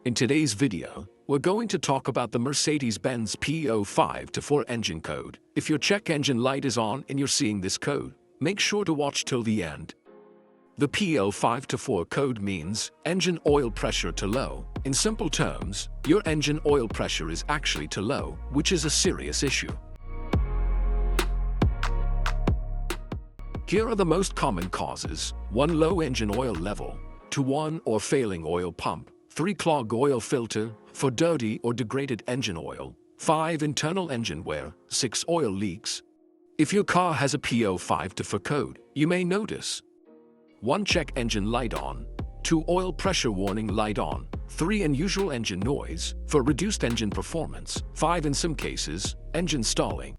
In today's video, we're going to talk about the Mercedes-Benz P0524 engine code. If your check engine light is on and you're seeing this code, make sure to watch till the end. The P0524 code means engine oil pressure to low. In simple terms, your engine oil pressure is actually too low, which is a serious issue. Here are the most common causes: 1. Low engine oil level. 2. 1 or failing oil pump. 3. Clogged oil filter. 4. Dirty or degraded engine oil. 5. Internal engine wear. 6. Oil leaks. If your car has a P0524 code, you may notice: 1. Check engine light on. 2. Oil pressure warning light on. 3. Unusual engine noise for reduced engine performance. 5. In some cases, engine stalling.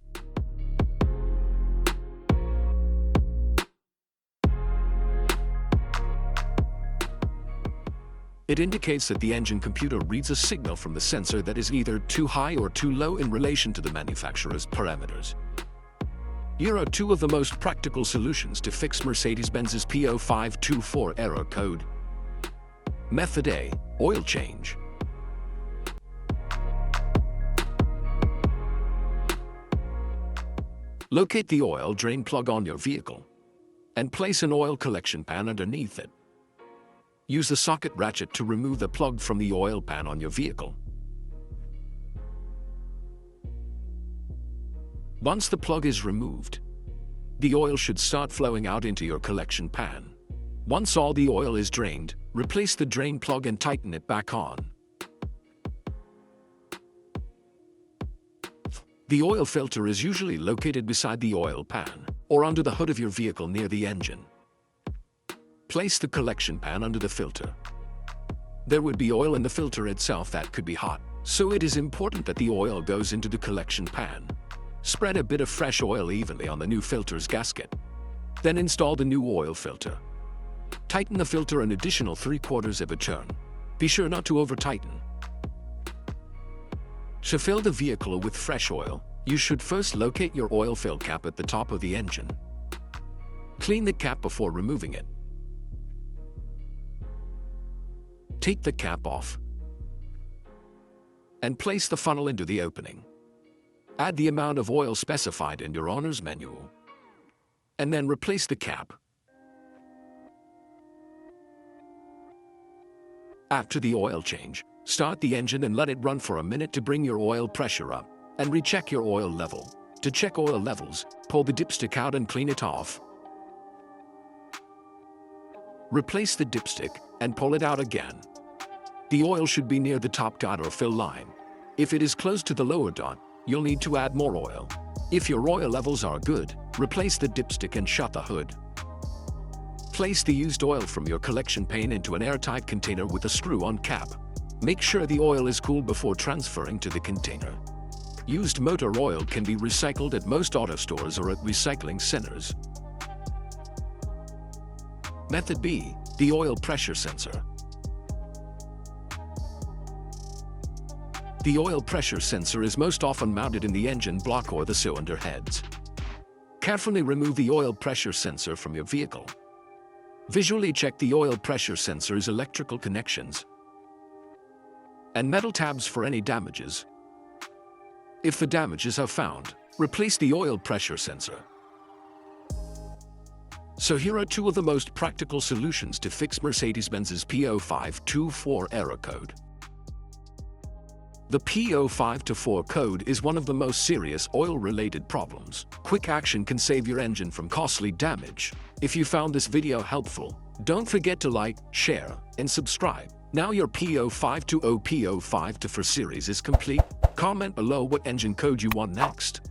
It indicates that the engine computer reads a signal from the sensor that is either too high or too low in relation to the manufacturer's parameters. Here are two of the most practical solutions to fix Mercedes-Benz's P0524 error code. Method A. Oil change. Locate the oil drain plug on your vehicle and place an oil collection pan underneath it. Use the socket ratchet to remove the plug from the oil pan on your vehicle. Once the plug is removed, the oil should start flowing out into your collection pan. Once all the oil is drained, replace the drain plug and tighten it back on. The oil filter is usually located beside the oil pan or under the hood of your vehicle near the engine. Place the collection pan under the filter. There would be oil in the filter itself that could be hot, so it is important that the oil goes into the collection pan. Spread a bit of fresh oil evenly on the new filter's gasket. Then install the new oil filter. Tighten the filter an additional 3/4 of a turn. Be sure not to over-tighten. To fill the vehicle with fresh oil, you should first locate your oil fill cap at the top of the engine. Clean the cap before removing it. Take the cap off and place the funnel into the opening. Add the amount of oil specified in your owner's manual, and then replace the cap. After the oil change, start the engine and let it run for a minute to bring your oil pressure up, and recheck your oil level. To check oil levels, pull the dipstick out and clean it off. Replace the dipstick and pull it out again. The oil should be near the top dot or fill line. If it is close to the lower dot, you'll need to add more oil. If your oil levels are good, replace the dipstick and shut the hood. Place the used oil from your collection pan into an airtight container with a screw-on cap. Make sure the oil is cool before transferring to the container. Used motor oil can be recycled at most auto stores or at recycling centers. Method B. The oil pressure sensor. The oil pressure sensor is most often mounted in the engine block or the cylinder heads. Carefully remove the oil pressure sensor from your vehicle. Visually check the oil pressure sensor's electrical connections and metal tabs for any damages. If the damages are found, replace the oil pressure sensor. So here are two of the most practical solutions to fix Mercedes-Benz's P0524 error code. The P0524 code is one of the most serious oil-related problems. Quick action can save your engine from costly damage. If you found this video helpful, don't forget to like, share, and subscribe. Now your P0524 series is complete. Comment below what engine code you want next.